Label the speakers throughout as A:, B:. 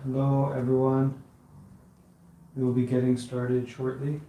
A: Hello, everyone. We will be getting started shortly.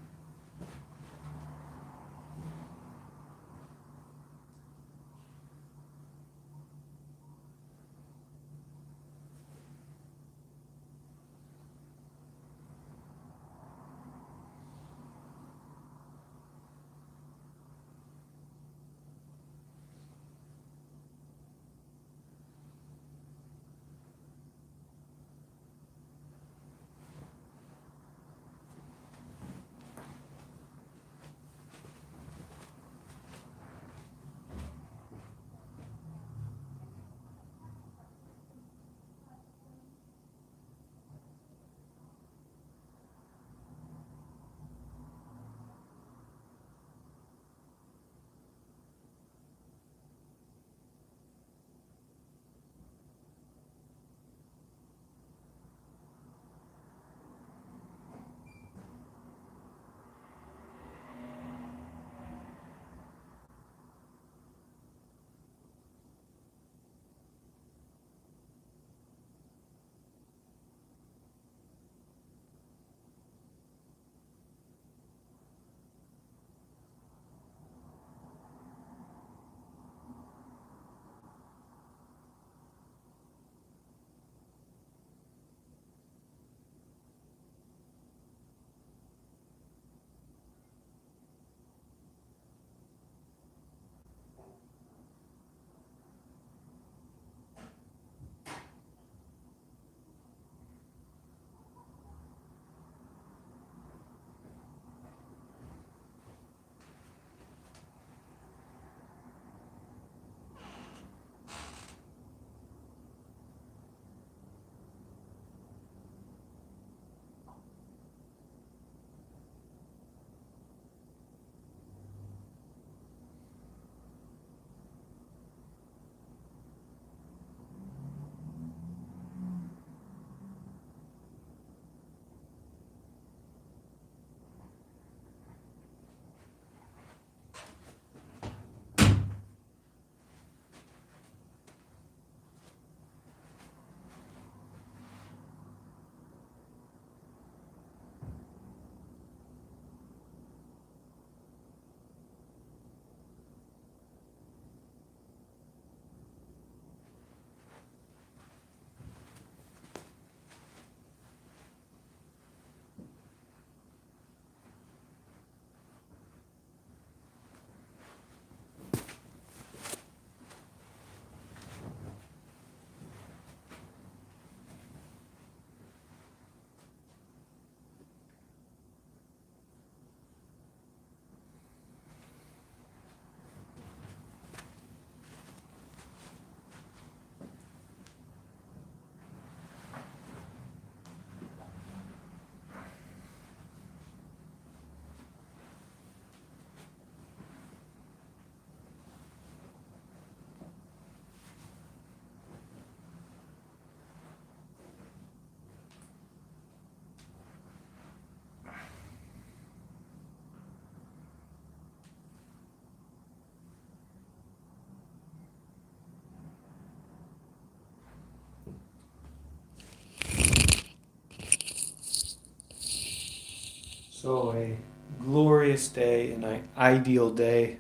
A: So a glorious day, an ideal day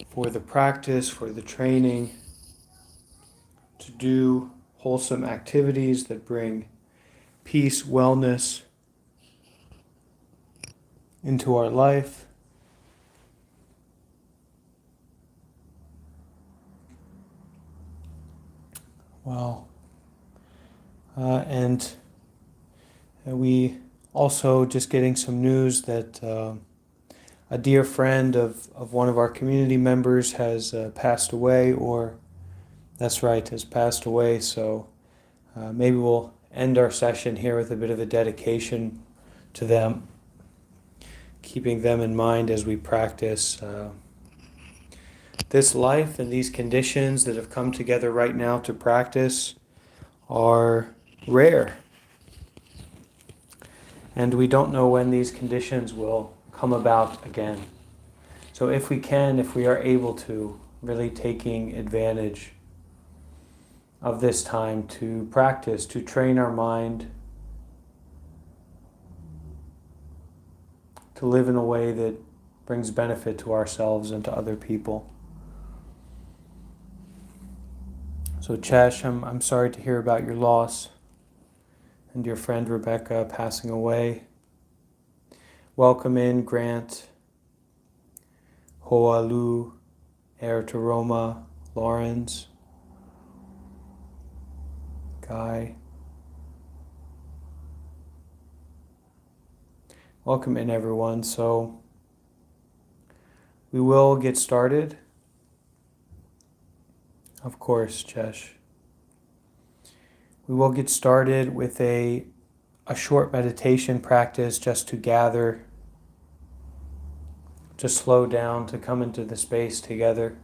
A: for the practice, for the training, to do wholesome activities that bring peace, wellness into our life. Wow. And we also just getting some news that a dear friend of one of our community members has passed away, or that's right, has passed away. So maybe we'll end our session here with a bit of a dedication to them, keeping them in mind as we practice this life. And these conditions that have come together right now to practice are rare. And we don't know when these conditions will come about again. So if we are able to, really taking advantage of this time to practice, to train our mind, to live in a way that brings benefit to ourselves and to other people. So Chesh, I'm sorry to hear about your loss and your friend Rebecca passing away. Welcome in Grant, Hoalu, Ertaroma, Lawrence, Guy. Welcome in, everyone. So we will get started. Of course, Chesh. We will get started with a short meditation practice just to gather, to slow down, to come into the space together,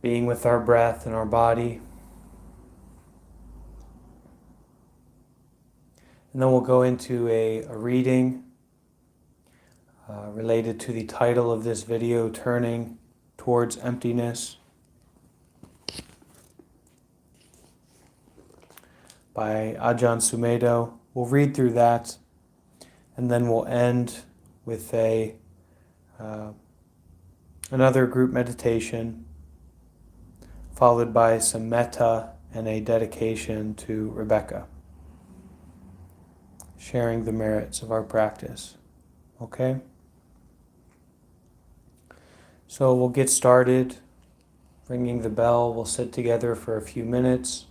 A: being with our breath and our body. And then we'll go into a reading related to the title of this video, Turning Towards Emptiness, by Ajahn Sumedho. We'll read through that, and then we'll end with another group meditation, followed by some metta and a dedication to Rebecca, sharing the merits of our practice. Okay? So we'll get started, ringing the bell. We'll sit together for a few minutes,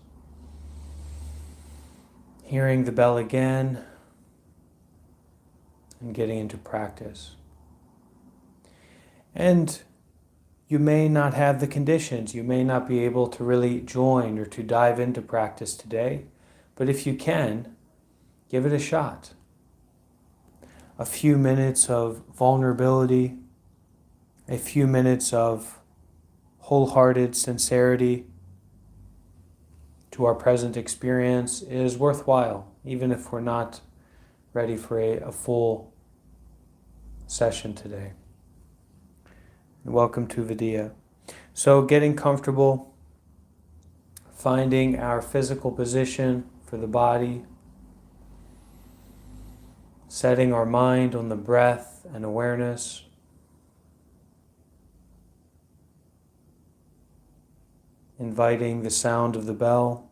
A: hearing the bell again, and getting into practice. And you may not have the conditions. You may not be able to really join or to dive into practice today, but if you can, give it a shot. A few minutes of vulnerability, a few minutes of wholehearted sincerity to our present experience is worthwhile, even if we're not ready for a full session today. And welcome to Vidya. So getting comfortable, finding our physical position for the body, setting our mind on the breath and awareness. Inviting the sound of the bell,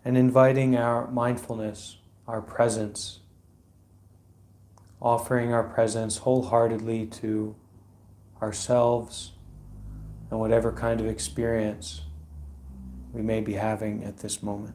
A: and inviting our mindfulness, our presence, offering our presence wholeheartedly to ourselves and whatever kind of experience we may be having at this moment.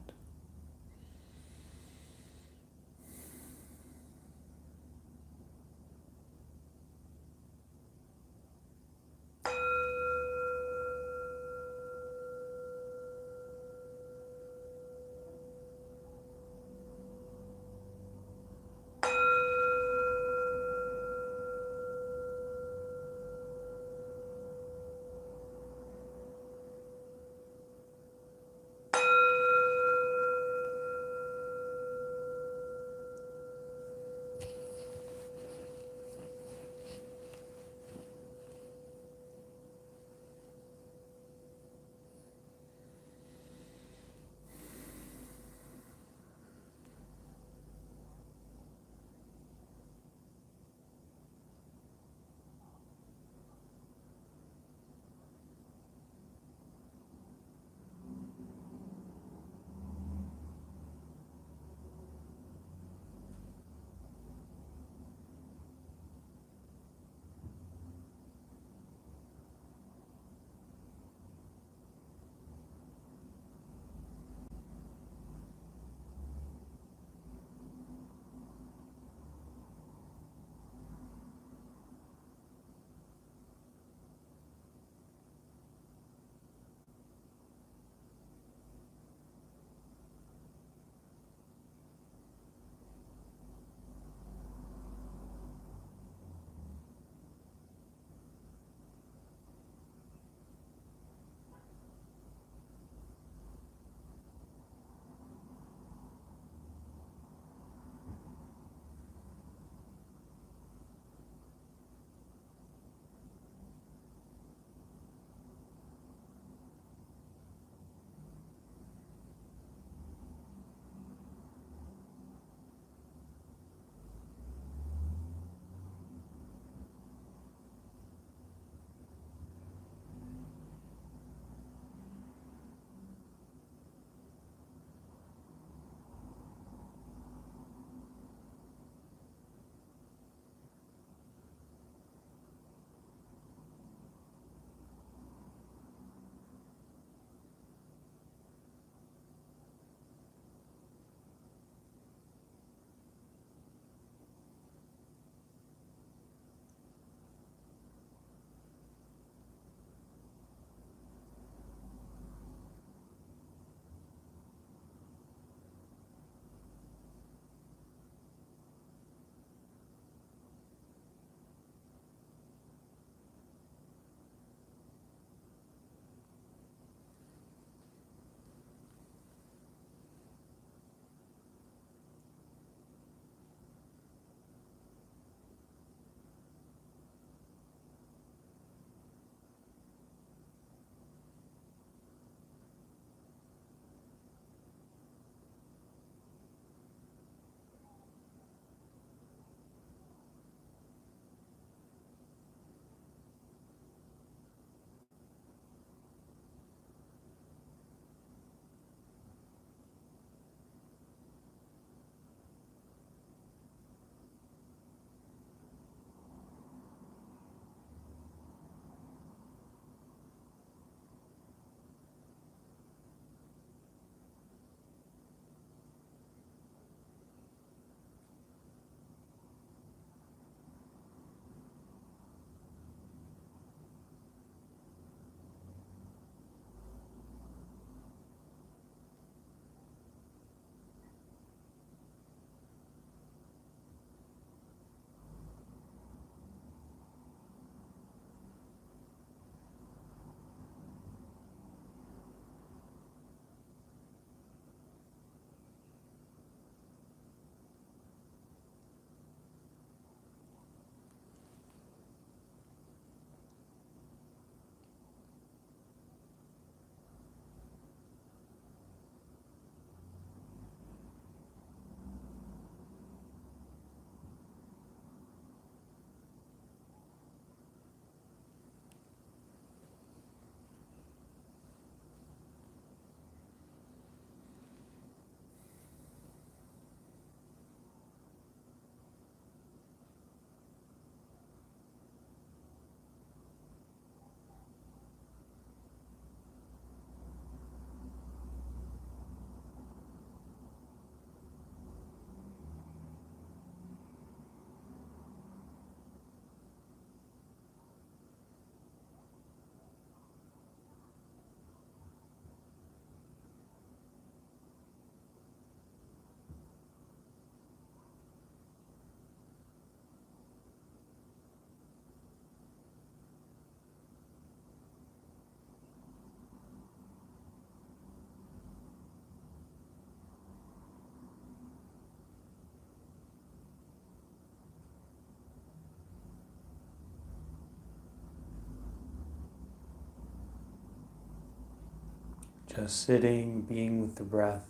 A: Just sitting, being with the breath.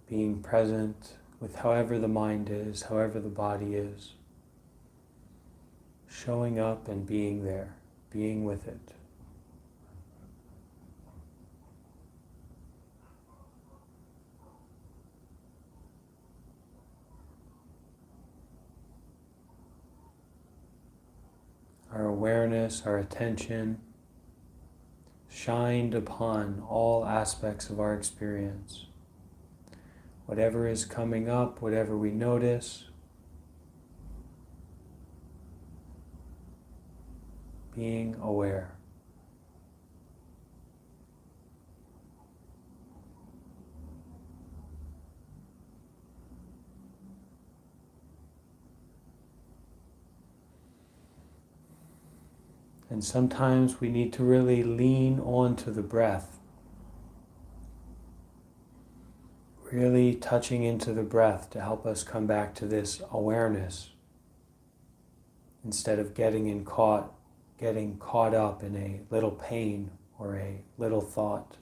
A: Being present with however the mind is, however the body is. Showing up and being there, being with it. Our awareness, our attention, shined upon all aspects of our experience. Whatever is coming up, whatever we notice, being aware. And sometimes we need to really lean onto the breath. Really touching into the breath to help us come back to this awareness instead of getting caught up in a little pain or a little thought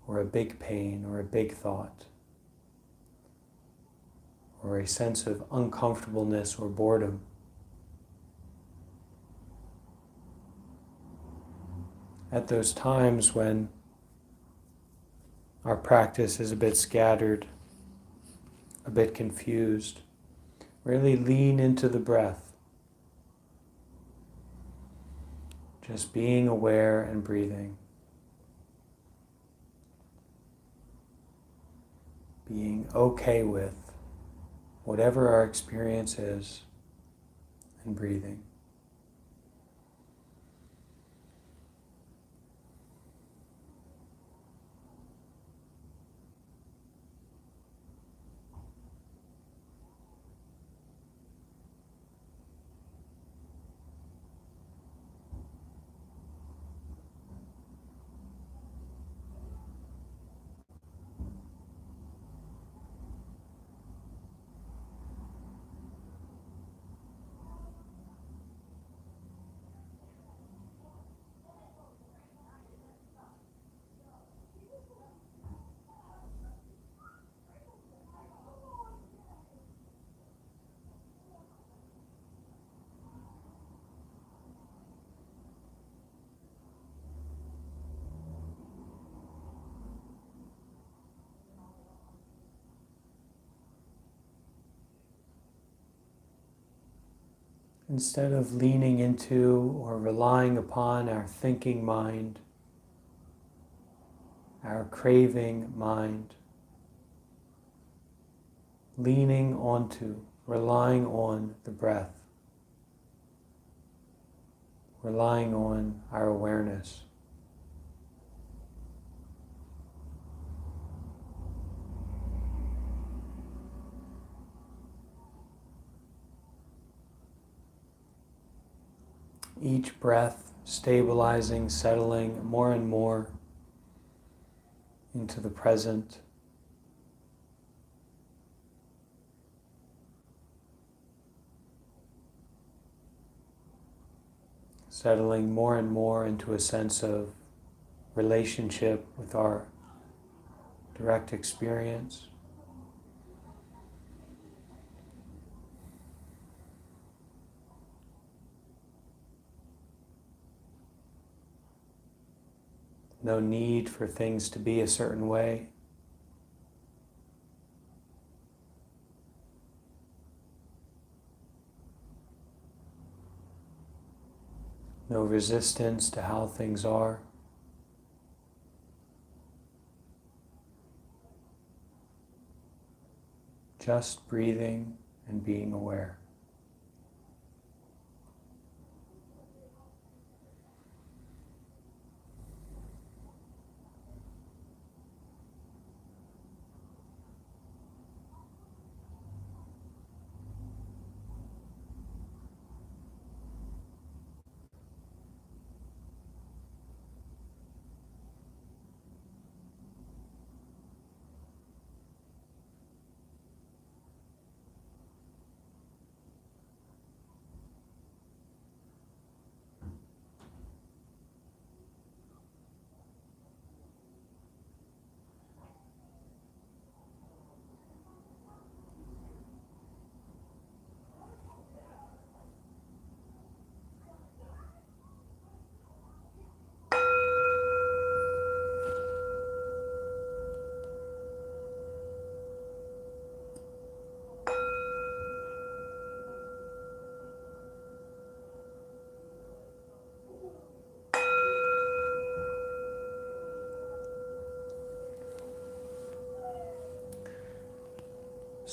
A: or a big pain or a big thought or a sense of uncomfortableness or boredom. At those times when our practice is a bit scattered, a bit confused, really lean into the breath. Just being aware and breathing. Being okay with whatever our experience is and breathing. Instead of leaning into or relying upon our thinking mind, our craving mind, leaning onto, relying on the breath, relying on our awareness. Each breath stabilizing, settling more and more into the present. Settling more and more into a sense of relationship with our direct experience. No need for things to be a certain way. No resistance to how things are. Just breathing and being aware.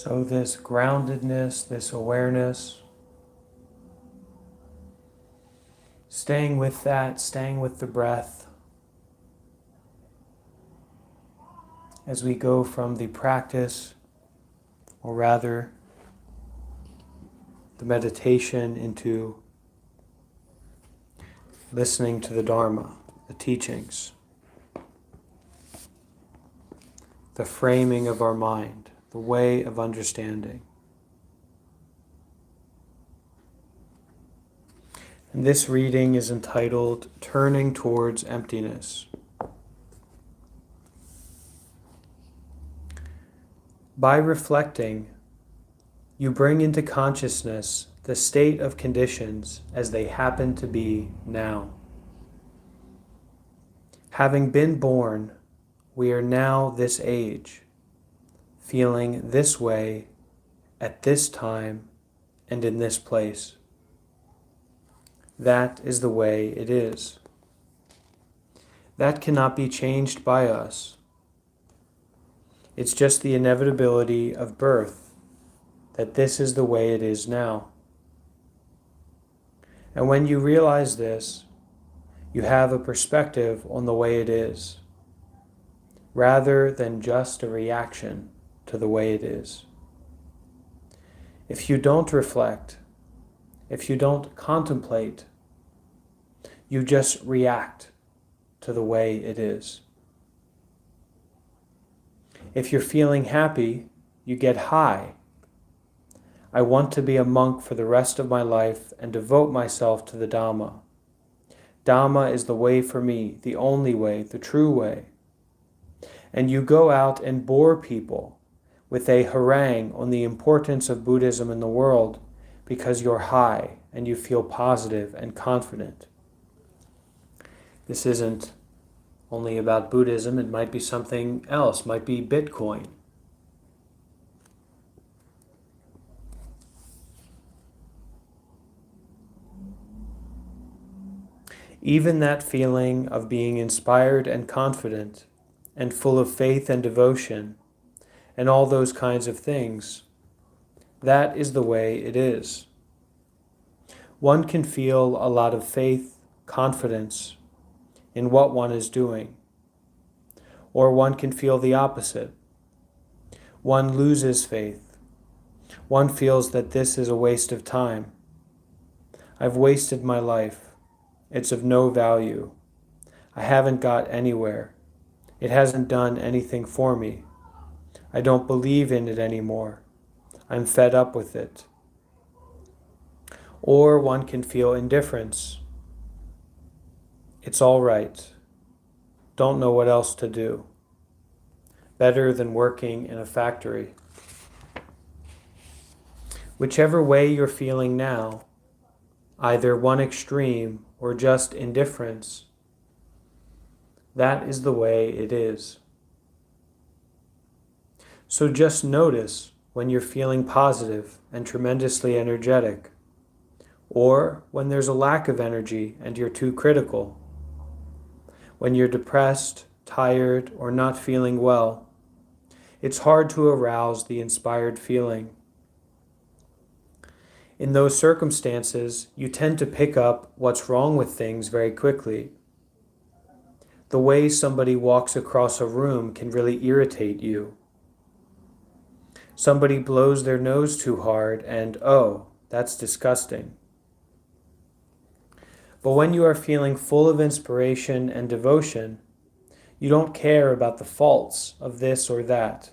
A: So this groundedness, this awareness, staying with that, staying with the breath, as we go from the practice, or rather the meditation, into listening to the Dharma, the teachings, the framing of our mind, the way of understanding. And this reading is entitled Turning Towards Emptiness. By reflecting, you bring into consciousness the state of conditions as they happen to be now. Having been born, we are now this age, feeling this way at this time and in this place. That is the way it is. That cannot be changed by us. It's just the inevitability of birth, that this is the way it is now. And when you realize this, you have a perspective on the way it is, rather than just a reaction to the way it is. If you don't reflect, if you don't contemplate, you just react to the way it is. If you're feeling happy, you get high. I want to be a monk for the rest of my life and devote myself to the Dhamma. Dhamma is the way for me, the only way, the true way. And you go out and bore people with a harangue on the importance of Buddhism in the world because you're high and you feel positive and confident. This isn't only about Buddhism, it might be something else, might be Bitcoin. Even that feeling of being inspired and confident and full of faith and devotion and all those kinds of things, that is the way it is. One can feel a lot of faith, confidence in what one is doing. Or one can feel the opposite. One loses faith. One feels that this is a waste of time. I've wasted my life. It's of no value. I haven't got anywhere. It hasn't done anything for me. I don't believe in it anymore. I'm fed up with it. Or one can feel indifference. It's all right. Don't know what else to do. Better than working in a factory. Whichever way you're feeling now, either one extreme or just indifference, that is the way it is. So just notice when you're feeling positive and tremendously energetic, or when there's a lack of energy and you're too critical, when you're depressed, tired, or not feeling well. It's hard to arouse the inspired feeling. In those circumstances, you tend to pick up what's wrong with things very quickly. The way somebody walks across a room can really irritate you. Somebody blows their nose too hard and, oh, that's disgusting. But when you are feeling full of inspiration and devotion, you don't care about the faults of this or that.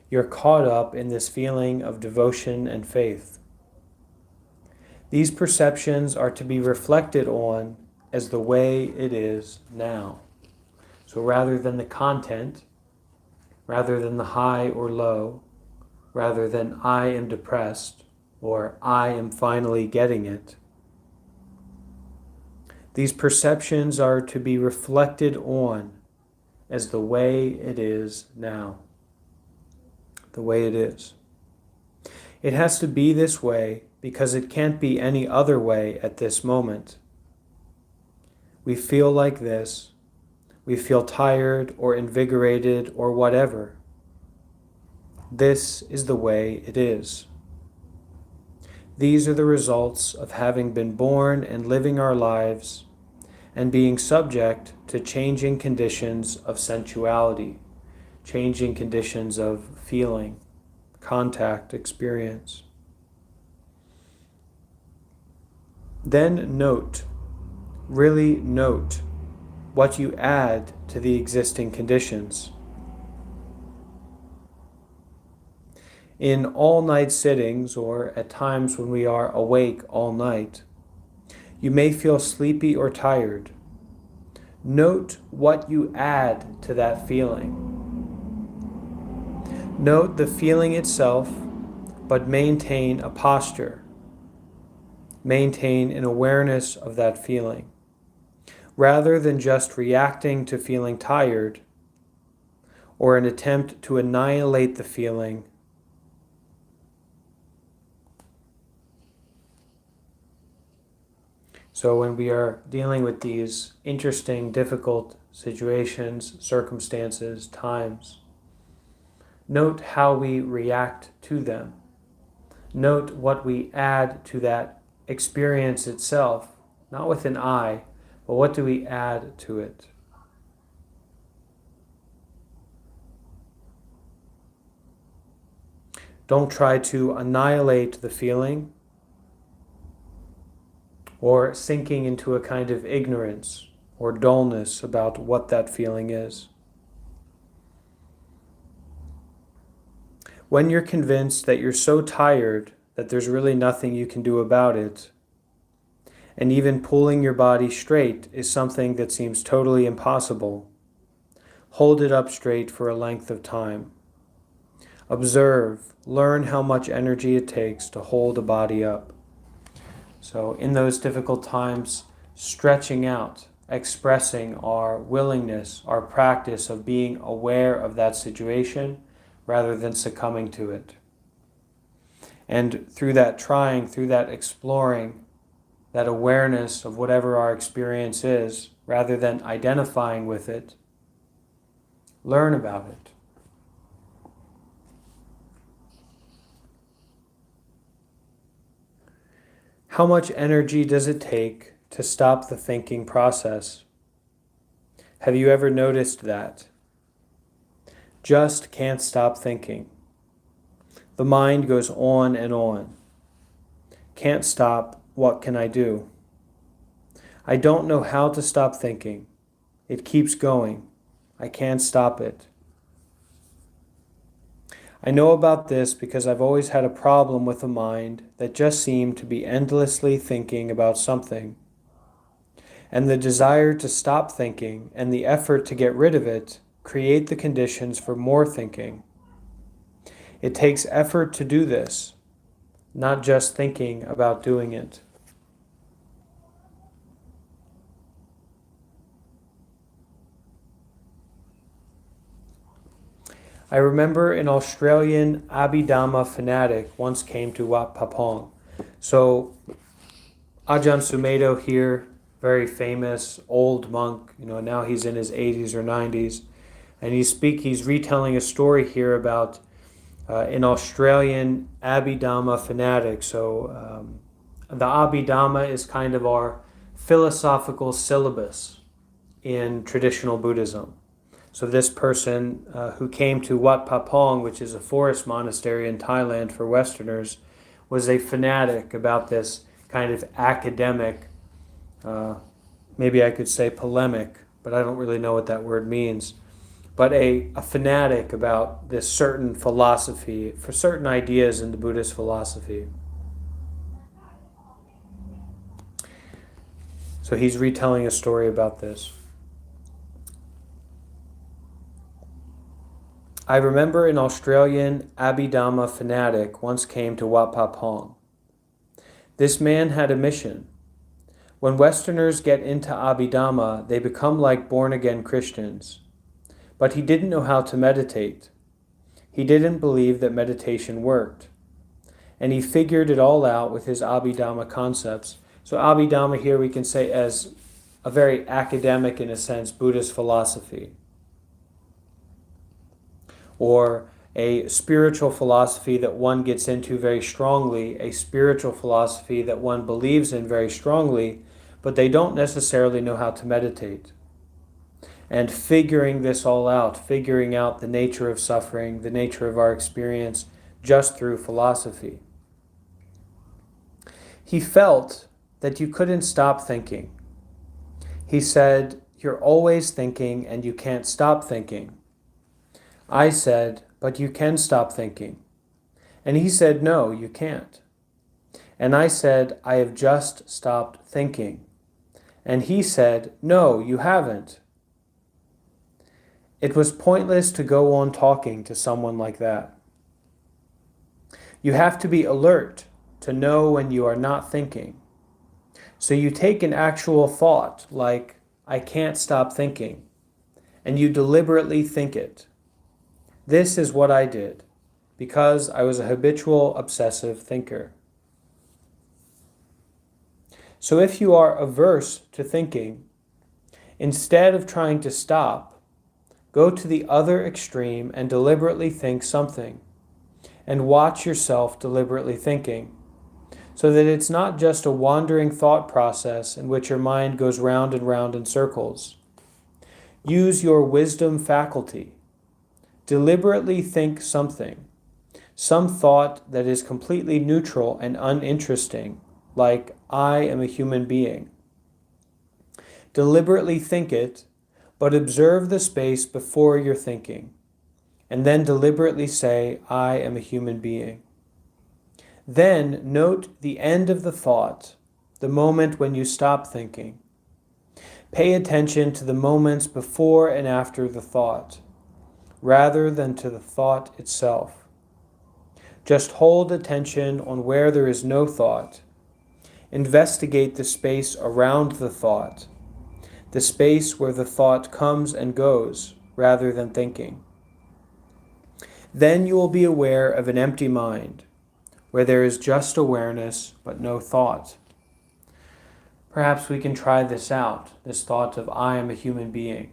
A: You're caught up in this feeling of devotion and faith. These perceptions are to be reflected on as the way it is now. So rather than the content, rather than the high or low, rather than I am depressed or I am finally getting it, these perceptions are to be reflected on as the way it is now. The way it is. It has to be this way because it can't be any other way at this moment. We feel like this. We feel tired or invigorated or whatever. This is the way it is. These are the results of having been born and living our lives and being subject to changing conditions of sensuality, changing conditions of feeling, contact, experience. Then note, really note, what you add to the existing conditions. In all-night sittings, or at times when we are awake all night, you may feel sleepy or tired. Note what you add to that feeling. Note the feeling itself, but maintain a posture. Maintain an awareness of that feeling. Rather than just reacting to feeling tired, or an attempt to annihilate the feeling, so when we are dealing with these interesting, difficult situations, circumstances, times, note how we react to them. Note what we add to that experience itself, not with an I, but what do we add to it? Don't try to annihilate the feeling or sinking into a kind of ignorance or dullness about what that feeling is. When you're convinced that you're so tired that there's really nothing you can do about it, and even pulling your body straight is something that seems totally impossible, hold it up straight for a length of time. Observe, learn how much energy it takes to hold a body up. So in those difficult times, stretching out, expressing our willingness, our practice of being aware of that situation rather than succumbing to it. And through that trying, through that exploring, that awareness of whatever our experience is, rather than identifying with it, learn about it. How much energy does it take to stop the thinking process? Have you ever noticed that? Just can't stop thinking. The mind goes on and on. Can't stop, what can I do? I don't know how to stop thinking. It keeps going. I can't stop it. I know about this because I've always had a problem with a mind that just seemed to be endlessly thinking about something. And the desire to stop thinking and the effort to get rid of it create the conditions for more thinking. It takes effort to do this, not just thinking about doing it. I remember an Australian Abhidhamma fanatic once came to Wat Papong. So Ajahn Sumedho here, very famous old monk, now he's in his 80s or 90s, and he's retelling a story here about an Australian Abhidhamma fanatic. So the Abhidhamma is kind of our philosophical syllabus in traditional Buddhism. So this person who came to Wat Papong, which is a forest monastery in Thailand for Westerners, was a fanatic about this kind of academic, maybe I could say polemic, but I don't really know what that word means, but a fanatic about this certain philosophy, for certain ideas in the Buddhist philosophy. So he's retelling a story about this. I remember an Australian Abhidhamma fanatic once came to Wat Papong. This man had a mission. When Westerners get into Abhidhamma, they become like born-again Christians. But he didn't know how to meditate. He didn't believe that meditation worked. And he figured it all out with his Abhidhamma concepts. So Abhidhamma here we can say as a very academic, in a sense, Buddhist philosophy. Or a spiritual philosophy that one gets into very strongly, a spiritual philosophy that one believes in very strongly, but they don't necessarily know how to meditate. And figuring this all out, figuring out the nature of suffering, the nature of our experience, just through philosophy. He felt that you couldn't stop thinking. He said, "You're always thinking and you can't stop thinking." I said, "But you can stop thinking." And he said, "No, you can't." And I said, "I have just stopped thinking." And he said, "No, you haven't." It was pointless to go on talking to someone like that. You have to be alert to know when you are not thinking. So you take an actual thought, like, "I can't stop thinking," and you deliberately think it. This is what I did, because I was a habitual obsessive thinker. So if you are averse to thinking, instead of trying to stop, go to the other extreme and deliberately think something, and watch yourself deliberately thinking, so that it's not just a wandering thought process in which your mind goes round and round in circles. Use your wisdom faculty. Deliberately think something, some thought that is completely neutral and uninteresting, like, "I am a human being." Deliberately think it, but observe the space before you're thinking, and then deliberately say, "I am a human being." Then note the end of the thought, the moment when you stop thinking. Pay attention to the moments before and after the thought, rather than to the thought itself. Just hold attention on where there is no thought. Investigate the space around the thought, the space where the thought comes and goes, rather than thinking. Then you will be aware of an empty mind, where there is just awareness but no thought. Perhaps we can try this out, this thought of "I am a human being."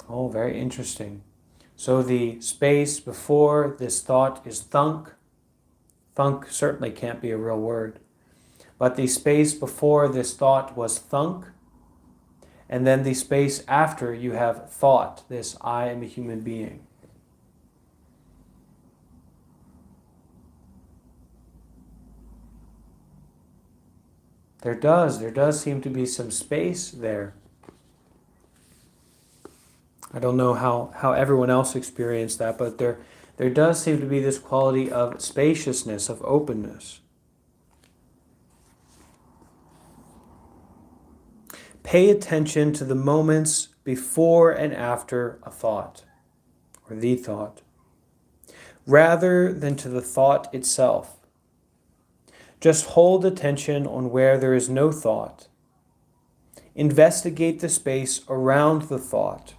A: Oh, very interesting. So the space before this thought is thunk. Thunk certainly can't be a real word. But the space before this thought was thunk. And then the space after you have thought, this "I am a human being." There does seem to be some space there. I don't know how everyone else experienced that, but there does seem to be this quality of spaciousness, of openness. Pay attention to the moments before and after a thought, or the thought, rather than to the thought itself. Just hold attention on where there is no thought. Investigate the space around the thought,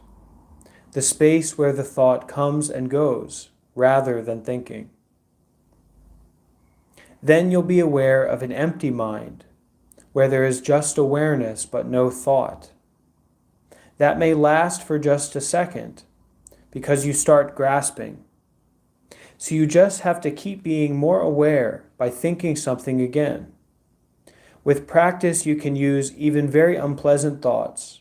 A: the space where the thought comes and goes, rather than thinking. Then you'll be aware of an empty mind, where there is just awareness but no thought. That may last for just a second, because you start grasping. So you just have to keep being more aware by thinking something again. With practice, you can use even very unpleasant thoughts.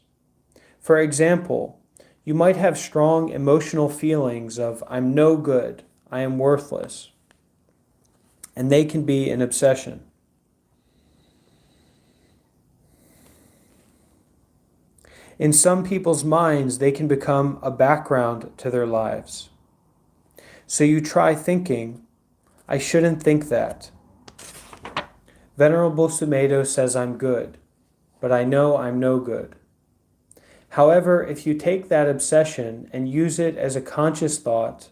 A: For example, you might have strong emotional feelings of "I'm no good, I am worthless," and they can be an obsession. In some people's minds, they can become a background to their lives. So you try thinking, "I shouldn't think that." Venerable Sumedho says I'm good, but I know I'm no good. However, if you take that obsession and use it as a conscious thought,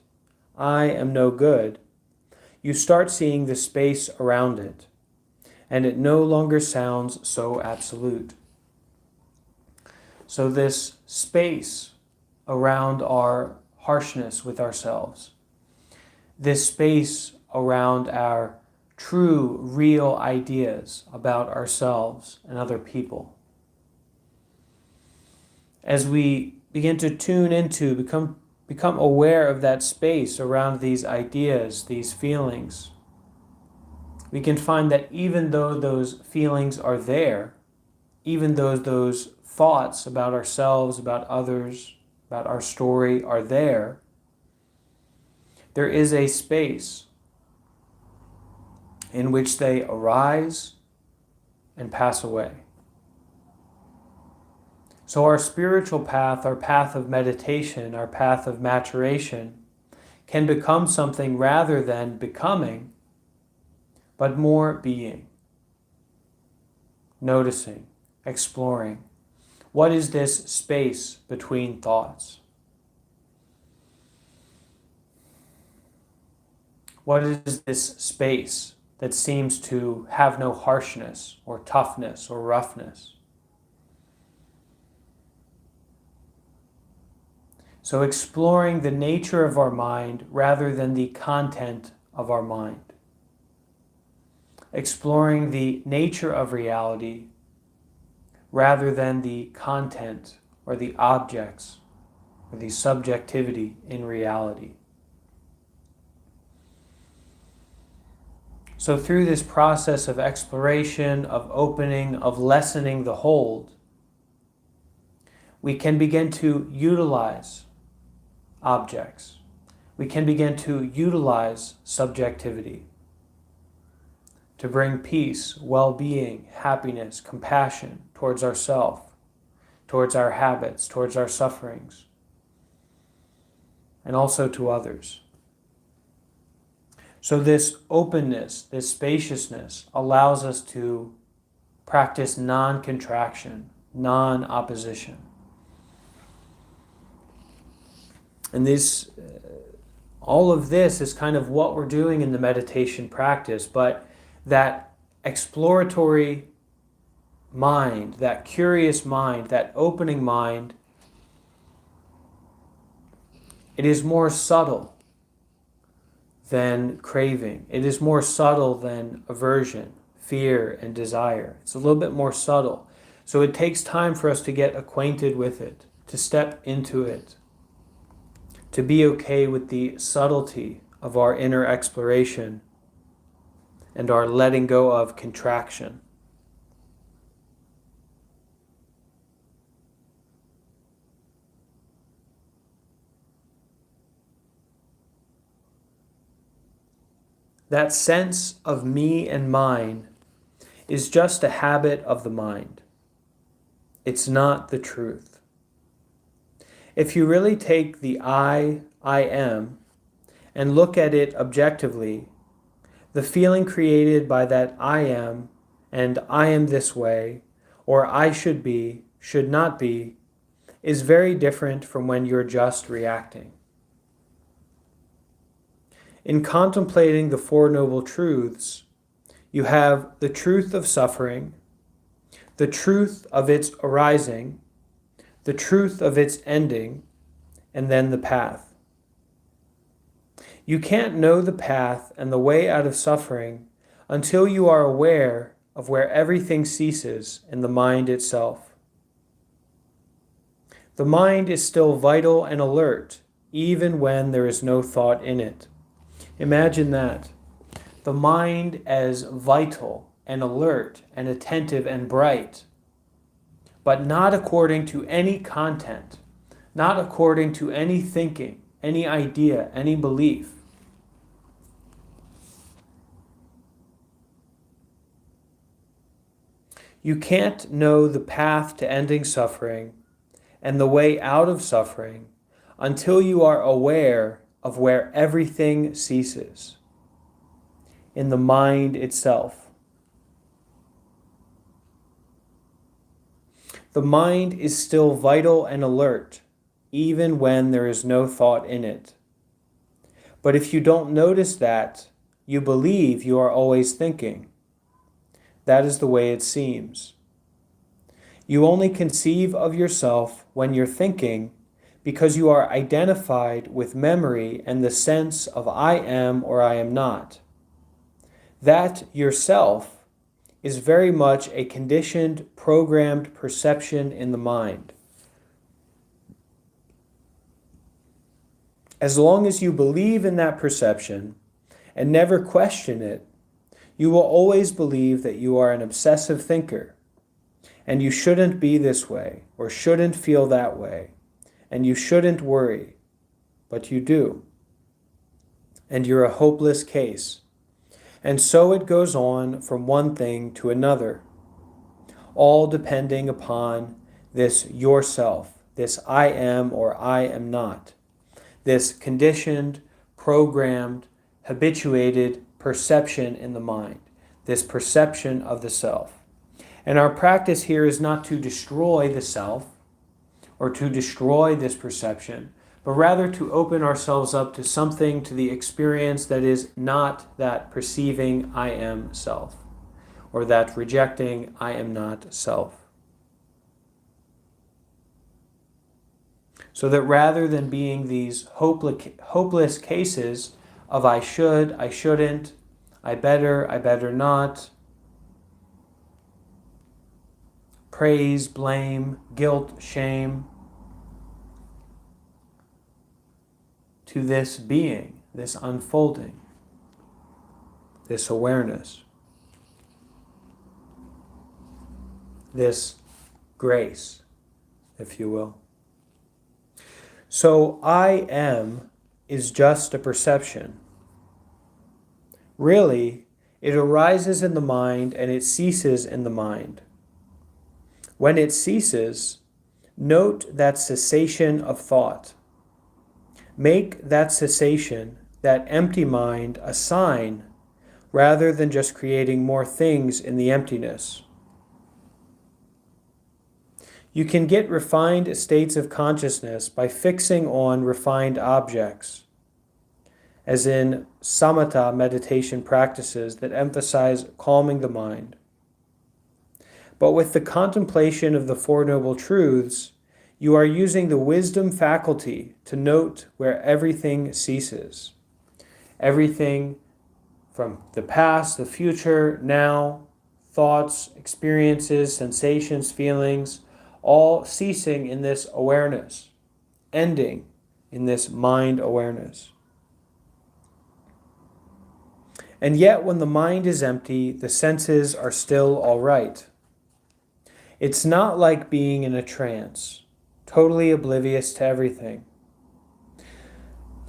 A: "I am no good," you start seeing the space around it, and it no longer sounds so absolute. So this space around our harshness with ourselves, this space around our true, real ideas about ourselves and other people, As we begin to tune into, become aware of that space around these ideas, these feelings, we can find that even though those feelings are there, even though those thoughts about ourselves, about others, about our story are there is a space in which they arise and pass away. So our spiritual path, our path of meditation, our path of maturation can become something rather than becoming, but more being, noticing, exploring. What is this space between thoughts? What is this space that seems to have no harshness or toughness or roughness? So exploring the nature of our mind rather than the content of our mind. Exploring the nature of reality rather than the content or the objects or the subjectivity in reality. So through this process of exploration, of opening, of lessening the hold, we can begin to utilize objects. We can begin to utilize subjectivity to bring peace, well-being, happiness, compassion towards ourselves, towards our habits, towards our sufferings, and also to others. So this openness, this spaciousness allows us to practice non-contraction, non-opposition. And all of this is kind of what we're doing in the meditation practice, but that exploratory mind, that curious mind, that opening mind, it is more subtle than craving. It is more subtle than aversion, fear, and desire. It's a little bit more subtle. So it takes time for us to get acquainted with it, to step into it, to be okay with the subtlety of our inner exploration and our letting go of contraction. That sense of me and mine is just a habit of the mind. It's not the truth. If you really take the I am, and look at it objectively, the feeling created by that I am and I am this way, or I should be, should not be, is very different from when you're just reacting. In contemplating the Four Noble Truths, you have the truth of suffering, the truth of its arising, the truth of its ending, and then the path. You can't know the path and the way out of suffering until you are aware of where everything ceases in the mind itself. The mind is still vital and alert, even when there is no thought in it. Imagine that. The mind as vital and alert and attentive and bright, but not according to any content, not according to any thinking, any idea, any belief. You can't know the path to ending suffering and the way out of suffering until you are aware of where everything ceases, in the mind itself. The mind is still vital and alert, even when there is no thought in it. But if you don't notice that, you believe you are always thinking. That is the way it seems. You only conceive of yourself when you're thinking because you are identified with memory and the sense of I am or I am not. That yourself is very much a conditioned, programmed perception in the mind. As long as you believe in that perception and never question it, you will always believe that you are an obsessive thinker, and you shouldn't be this way, or shouldn't feel that way, and you shouldn't worry, but you do. And you're a hopeless case. And so it goes on from one thing to another, all depending upon this yourself, this I am or I am not, this conditioned, programmed, habituated perception in the mind, this perception of the self. And our practice here is not to destroy the self or to destroy this perception, but rather to open ourselves up to something, to the experience that is not that perceiving I am self, or that rejecting I am not self. So that rather than being these hopeless cases of I should, I shouldn't, I better not, praise, blame, guilt, shame, to this being, this unfolding, this awareness, this grace, if you will. So I am is just a perception. Really, it arises in the mind and it ceases in the mind. When it ceases, note that cessation of thought. Make that cessation, that empty mind, a sign rather than just creating more things in the emptiness. You can get refined states of consciousness by fixing on refined objects, as in samatha meditation practices that emphasize calming the mind. But with the contemplation of the Four Noble Truths, you are using the wisdom faculty to note where everything ceases. Everything from the past, the future, now, thoughts, experiences, sensations, feelings, all ceasing in this awareness, ending in this mind awareness. And yet when the mind is empty, the senses are still all right. It's not like being in a trance, totally oblivious to everything.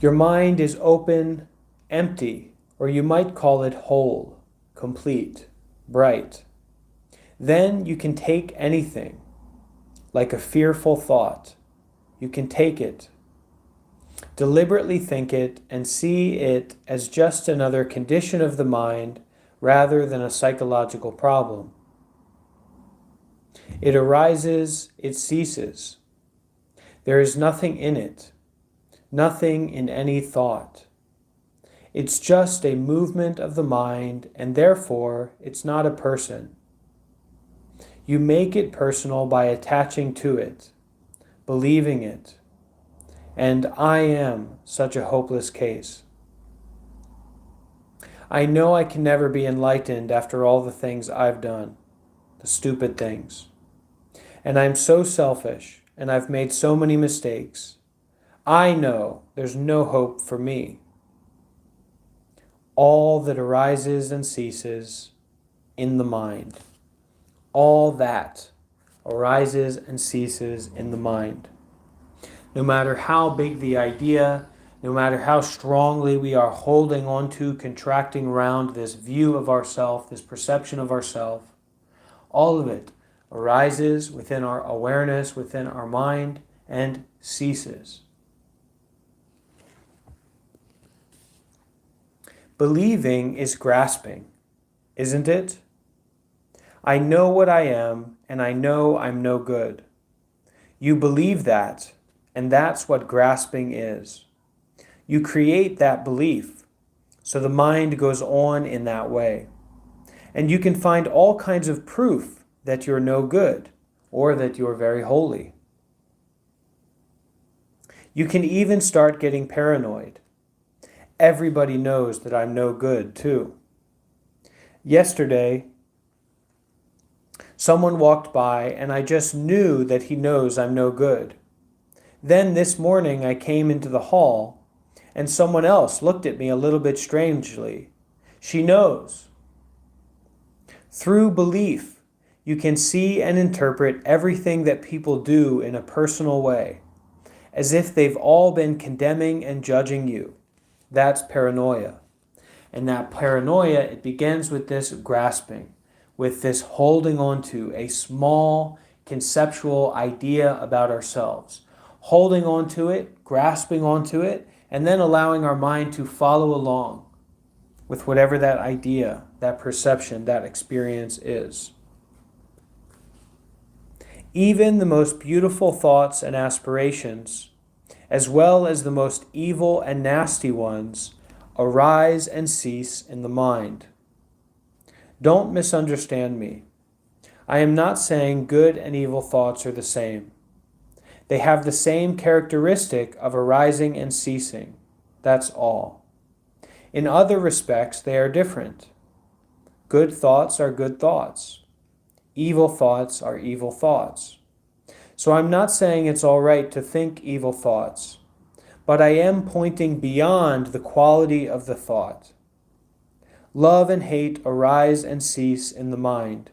A: Your mind is open, empty, or you might call it whole, complete, bright. Then you can take anything, like a fearful thought. You can take it, deliberately think it, and see it as just another condition of the mind rather than a psychological problem. It arises, it ceases. There is nothing in it, nothing in any thought. It's just a movement of the mind, and therefore it's not a person. You make it personal by attaching to it, believing it, and I am such a hopeless case. I know I can never be enlightened after all the things I've done, the stupid things. And I'm so selfish, and I've made so many mistakes. I know there's no hope for me. All that arises and ceases in the mind. All that arises and ceases in the mind. No matter how big the idea, no matter how strongly we are holding on to, contracting around this view of ourself, this perception of ourself, all of it arises within our awareness, within our mind, and ceases. Believing is grasping, isn't it? I know what I am, and I know I'm no good. You believe that, and that's what grasping is. You create that belief, so the mind goes on in that way. And you can find all kinds of proof that you're no good, or that you're very holy. You can even start getting paranoid. Everybody knows that I'm no good, too. Yesterday, someone walked by, and I just knew that he knows I'm no good. Then this morning I came into the hall, and someone else looked at me a little bit strangely. She knows. Through belief, you can see and interpret everything that people do in a personal way, as if they've all been condemning and judging you. That's paranoia. And that paranoia, it begins with this grasping, with this holding on to a small conceptual idea about ourselves. Holding on to it, grasping onto it, and then allowing our mind to follow along with whatever that idea, that perception, that experience is. Even the most beautiful thoughts and aspirations, as well as the most evil and nasty ones, arise and cease in the mind. Don't misunderstand me. I am not saying good and evil thoughts are the same. They have the same characteristic of arising and ceasing. That's all. In other respects, they are different. Good thoughts are good thoughts. Evil thoughts are evil thoughts. So I'm not saying it's all right to think evil thoughts, but I am pointing beyond the quality of the thought. Love and hate arise and cease in the mind.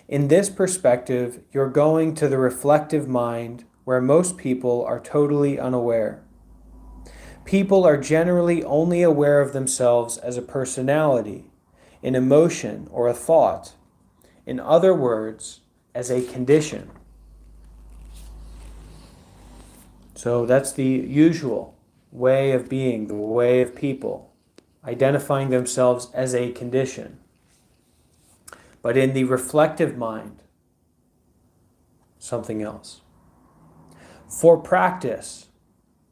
A: In this perspective, you're going to the reflective mind where most people are totally unaware. People are generally only aware of themselves as a personality, an emotion, or a thought. In other words, as a condition. So that's the usual way of being, the way of people, identifying themselves as a condition. But in the reflective mind, something else. For practice,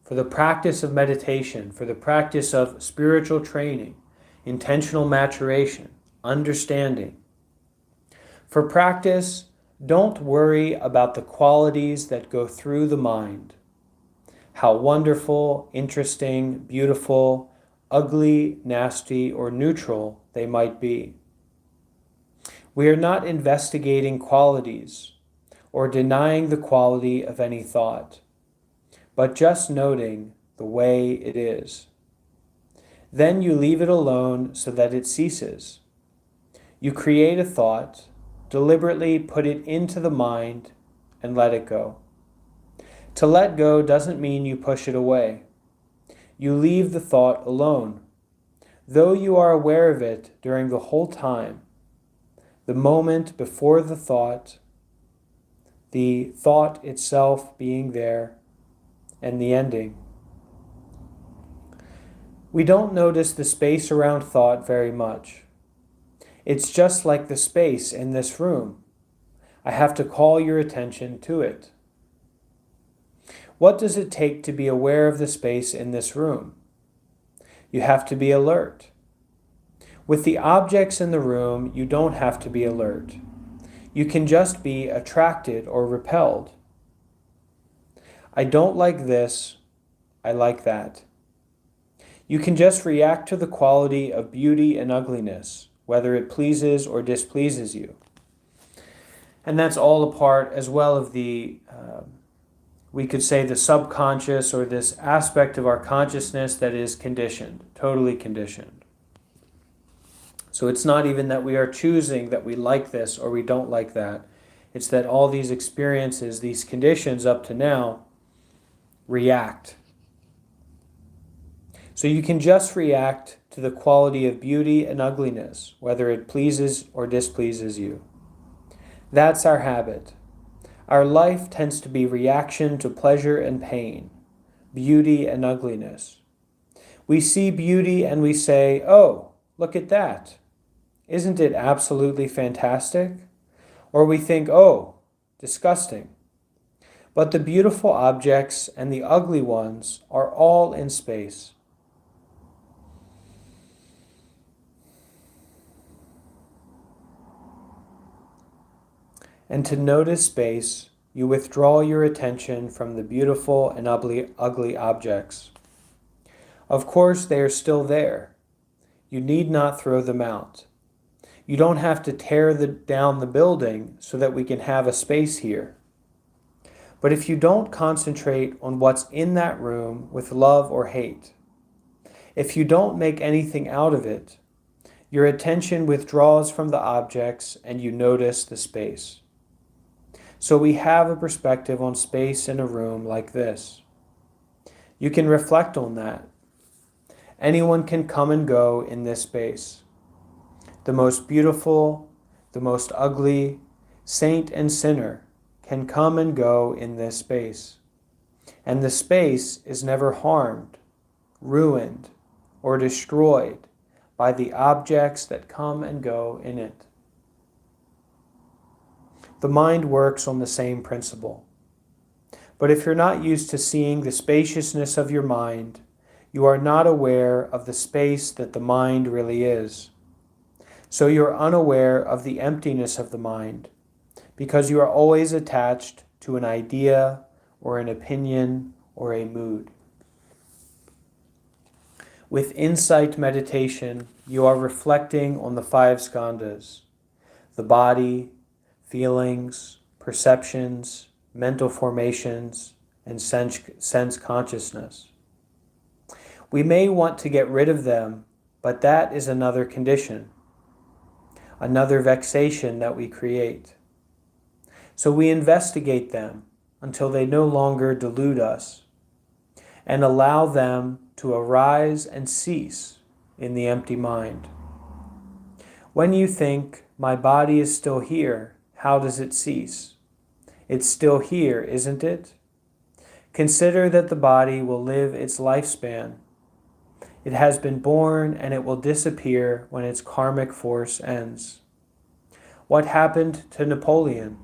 A: for the practice of meditation, for the practice of spiritual training, intentional maturation, understanding. For practice, don't worry about the qualities that go through the mind. How wonderful, interesting, beautiful, ugly, nasty, or neutral they might be. We are not investigating qualities or denying the quality of any thought, but just noting the way it is. Then you leave it alone so that it ceases. You create a thought, deliberately put it into the mind, and let it go. To let go doesn't mean you push it away. You leave the thought alone, though you are aware of it during the whole time, the moment before the thought itself being there, and the ending. We don't notice the space around thought very much. It's just like the space in this room. I have to call your attention to it. What does it take to be aware of the space in this room? You have to be alert. With the objects in the room, you don't have to be alert. You can just be attracted or repelled. I don't like this, I like that. You can just react to the quality of beauty and ugliness, whether it pleases or displeases you. And that's all a part as well of the, we could say the subconscious, or this aspect of our consciousness that is conditioned, totally conditioned. So it's not even that we are choosing that we like this or we don't like that. It's that all these experiences, these conditions up to now, react. So you can just react to the quality of beauty and ugliness, whether it pleases or displeases you. That's our habit. Our life tends to be reaction to pleasure and pain, beauty and ugliness. We see beauty and we say, "Oh, look at that. Isn't it absolutely fantastic?" Or we think, "Oh, disgusting." But the beautiful objects and the ugly ones are all in space. And to notice space, you withdraw your attention from the beautiful and ugly objects. Of course, they are still there. You need not throw them out. You don't have to tear down the building so that we can have a space here. But if you don't concentrate on what's in that room with love or hate, if you don't make anything out of it, your attention withdraws from the objects and you notice the space. So we have a perspective on space in a room like this. You can reflect on that. Anyone can come and go in this space. The most beautiful, the most ugly, saint and sinner can come and go in this space. And the space is never harmed, ruined, or destroyed by the objects that come and go in it. The mind works on the same principle. But if you're not used to seeing the spaciousness of your mind, you are not aware of the space that the mind really is. So you're unaware of the emptiness of the mind, because you are always attached to an idea or an opinion or a mood. With insight meditation, you are reflecting on the five skandhas, the body, feelings, perceptions, mental formations, and sense consciousness. We may want to get rid of them, but that is another condition, another vexation that we create. So we investigate them until they no longer delude us, and allow them to arise and cease in the empty mind. When you think, my body is still here, how does it cease? It's still here, isn't it? Consider that the body will live its lifespan. It has been born and it will disappear when its karmic force ends. What happened to Napoleon?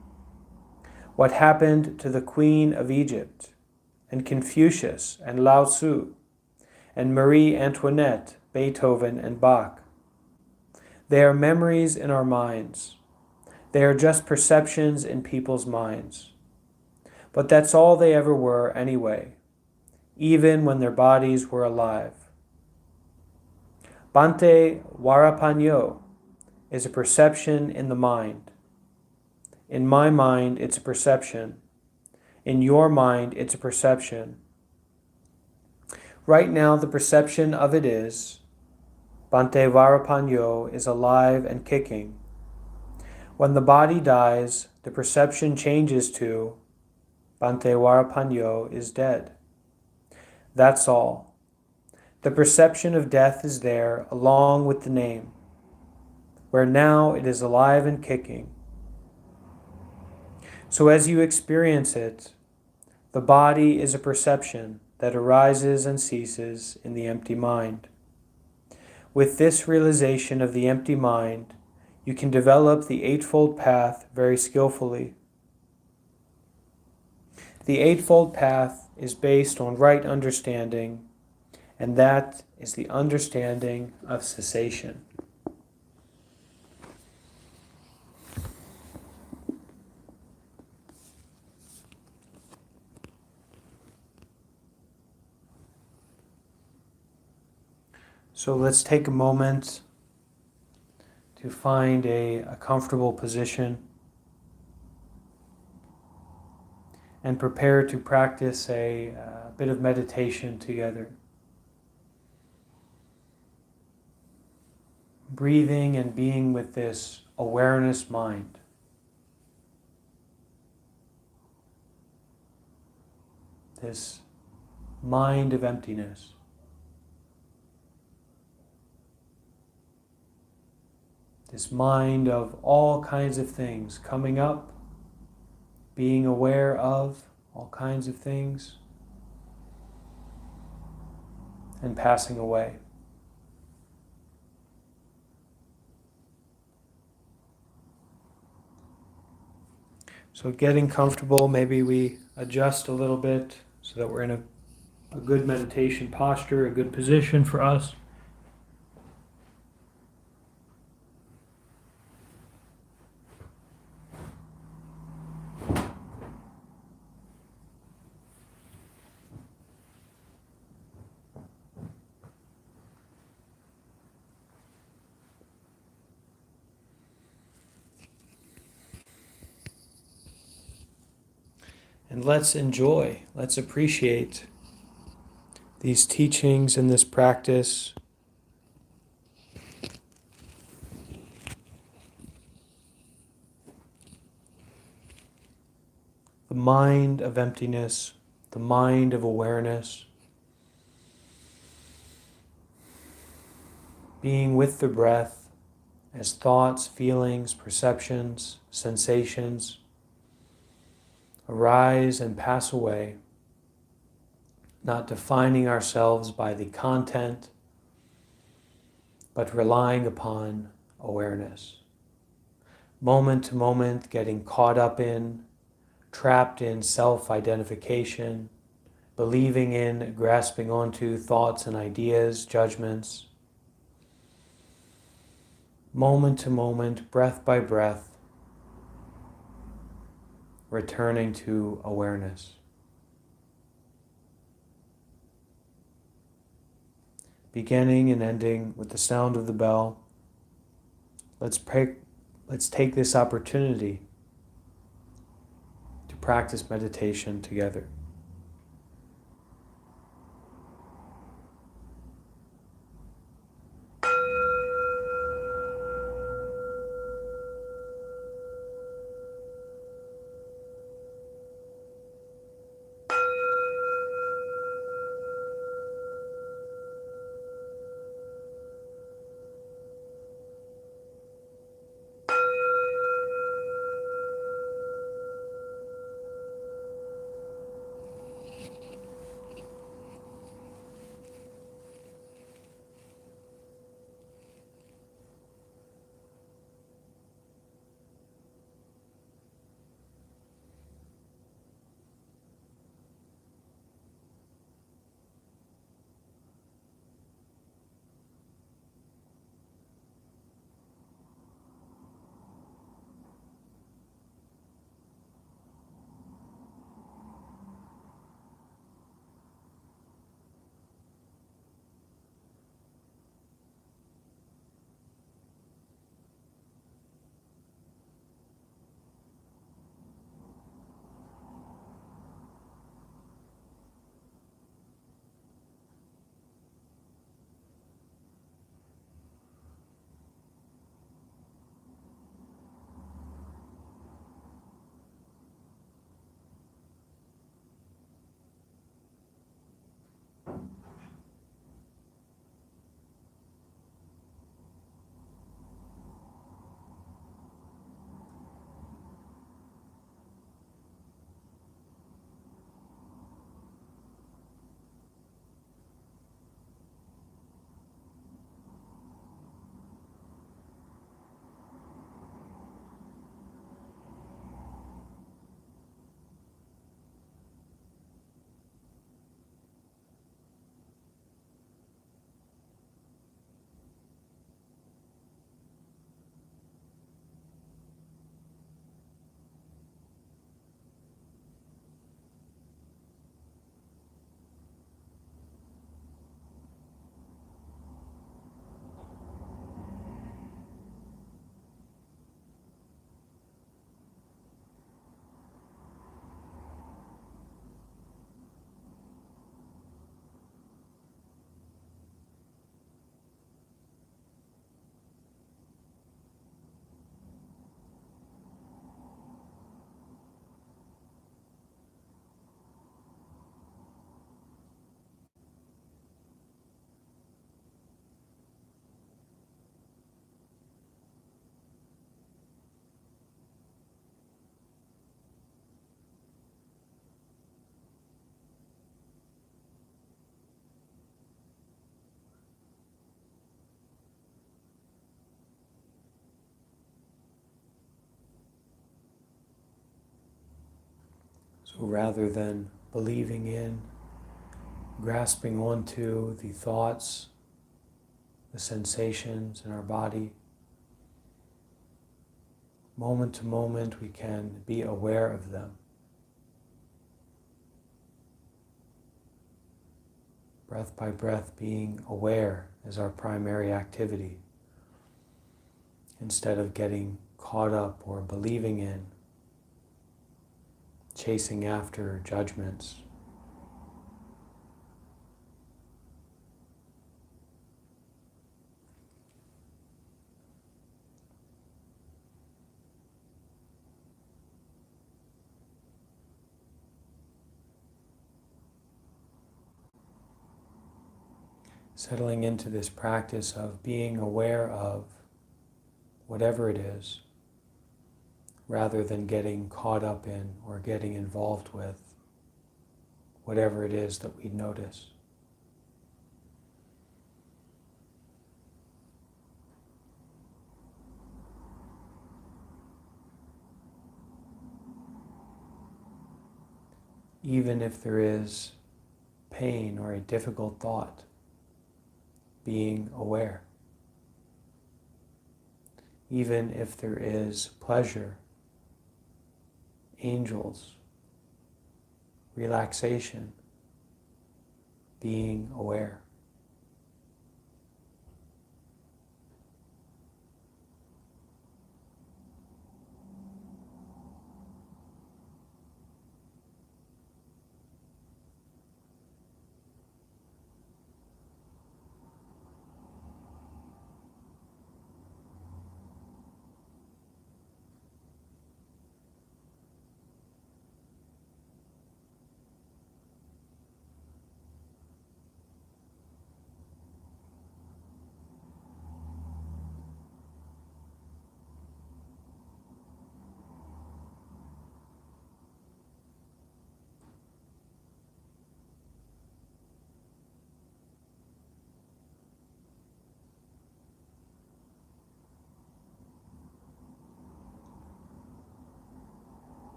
A: What happened to the Queen of Egypt, and Confucius, and Lao Tzu, and Marie Antoinette, Beethoven, and Bach? They are memories in our minds. They are just perceptions in people's minds. But that's all they ever were anyway, even when their bodies were alive. Bhante Varapanyo is a perception in the mind. In my mind, it's a perception. In your mind, it's a perception. Right now, the perception of it is, Bhante Varapanyo is alive and kicking. When the body dies, the perception changes to, Bhante Varapanyo is dead. That's all. The perception of death is there along with the name, where now it is alive and kicking. So as you experience it, the body is a perception that arises and ceases in the empty mind. With this realization of the empty mind, you can develop the Eightfold Path very skillfully. The Eightfold Path is based on right understanding, and that is the understanding of cessation. So let's take a moment to find a comfortable position and prepare to practice a bit of meditation together. Breathing and being with this awareness mind. This mind of emptiness. This mind of all kinds of things coming up, being aware of all kinds of things, and passing away. So getting comfortable, maybe we adjust a little bit so that we're in a good meditation posture, a good position for us. And let's enjoy, let's appreciate these teachings and this practice. The mind of emptiness, the mind of awareness, being with the breath as thoughts, feelings, perceptions, sensations arise and pass away, not defining ourselves by the content, but relying upon awareness. Moment to moment, getting caught up in, trapped in self-identification, believing in, grasping onto thoughts and ideas, judgments. Moment to moment, breath by breath, returning to awareness. Beginning and ending with the sound of the bell. Let's take this opportunity to practice meditation together. So rather than believing in, grasping onto the thoughts, the sensations in our body, moment to moment we can be aware of them. Breath by breath, being aware is our primary activity, instead of getting caught up or believing in, chasing after judgments. Settling into this practice of being aware of whatever it is, rather than getting caught up in or getting involved with whatever it is that we notice. Even if there is pain or a difficult thought, being aware. Even if there is pleasure, angels, relaxation, being aware.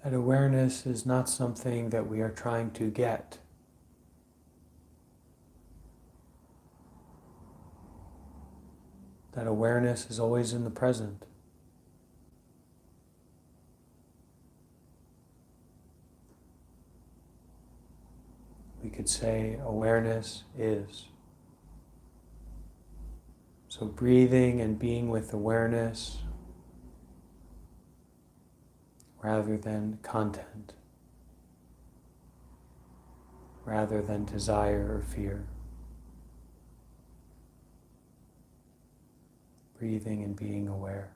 A: That awareness is not something that we are trying to get. That awareness is always in the present. We could say awareness is. So breathing and being with awareness rather than content, rather than desire or fear. Breathing and being aware.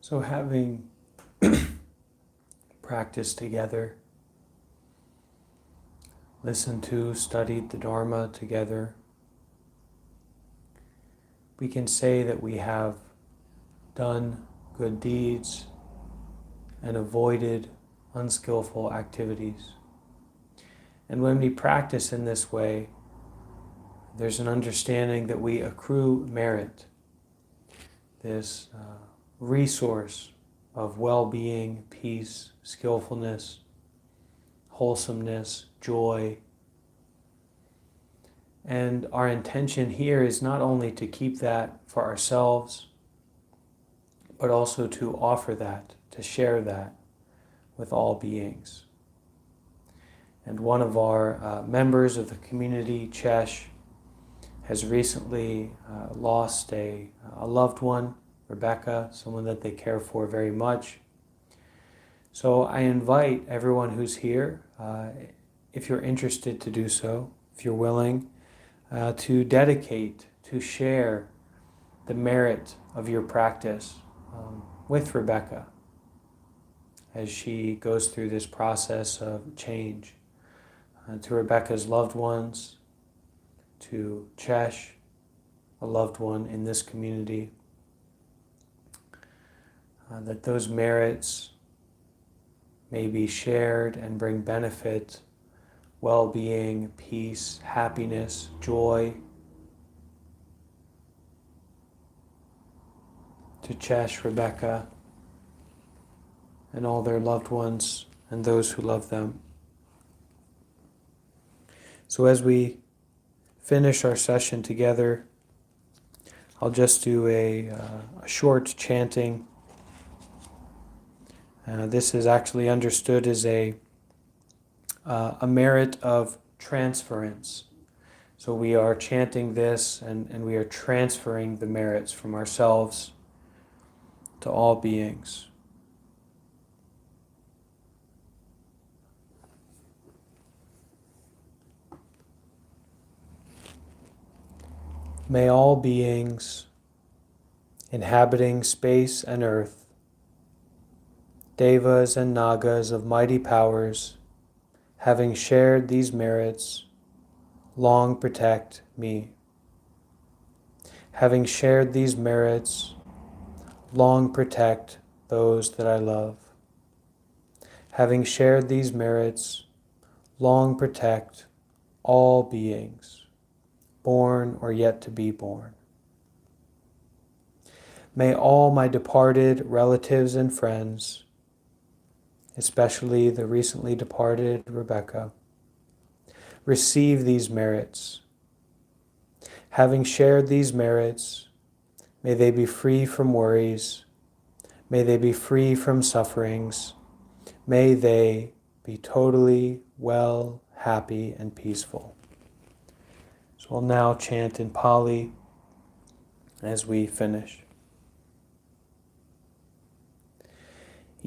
A: So having practiced together, listened to, studied the Dharma together, we can say that we have done good deeds and avoided unskillful activities. And when we practice in this way, there's an understanding that we accrue merit, this resource of well-being, peace, skillfulness, wholesomeness, joy. And our intention here is not only to keep that for ourselves, but also to offer that, to share that with all beings. And one of our members of the community, Chesh, has recently lost a loved one, Rebecca, someone that they care for very much. So I invite everyone who's here, if you're interested to do so, if you're willing, to dedicate, to share the merit of your practice with Rebecca as she goes through this process of change. To Rebecca's loved ones, to Chesh, a loved one in this community, that those merits may be shared and bring benefit, well-being, peace, happiness, joy to Chesh, Rebecca, and all their loved ones and those who love them. So as we finish our session together, I'll just do a short chanting. This is actually understood as a merit of transference. So we are chanting this and we are transferring the merits from ourselves to all beings. May all beings inhabiting space and earth, devas and nagas of mighty powers, having shared these merits, long protect me. Having shared these merits, long protect those that I love. Having shared these merits, long protect all beings, born or yet to be born. May all my departed relatives and friends, especially the recently departed Rebecca, receive these merits. Having shared these merits, may they be free from worries, may they be free from sufferings, may they be totally well, happy, and peaceful. So we'll now chant in Pali as we finish.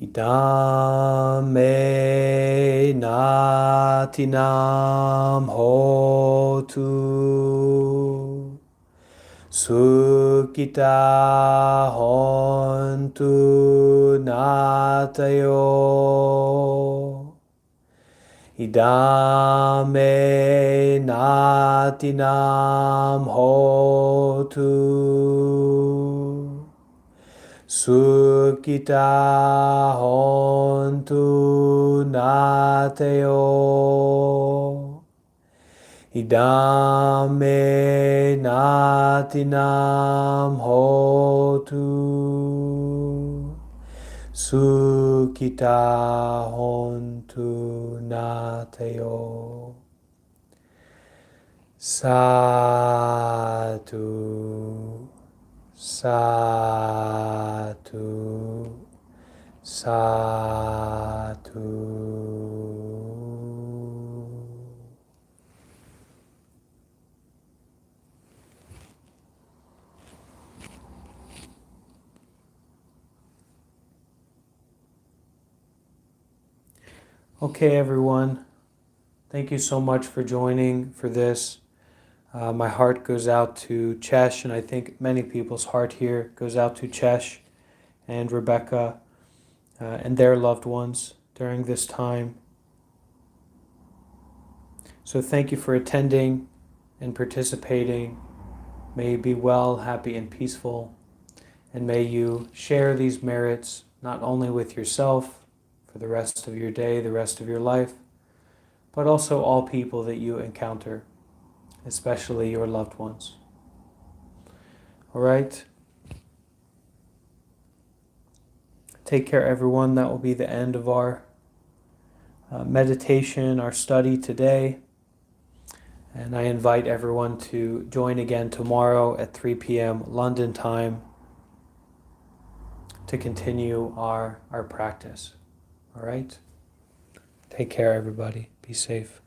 A: Idam me natinam hotu, sukhita hontu natayo. Idam me natinam hotu, sukhita hontu natayo. Idam me natinam hotu, sukhita hontu natayo. Sadhu, sadhu, sadhu. Okay, everyone. Thank you so much for joining for this. My heart goes out to Chesh, and I think many people's heart here goes out to Chesh and Rebecca and their loved ones during this time. So thank you for attending and participating. May you be well, happy, and peaceful. And may you share these merits not only with yourself for the rest of your day, the rest of your life, but also all people that you encounter, especially your loved ones. All right? Take care, everyone. That will be the end of our meditation, our study today. And I invite everyone to join again tomorrow at 3 p.m. London time to continue our practice. All right? Take care, everybody. Be safe.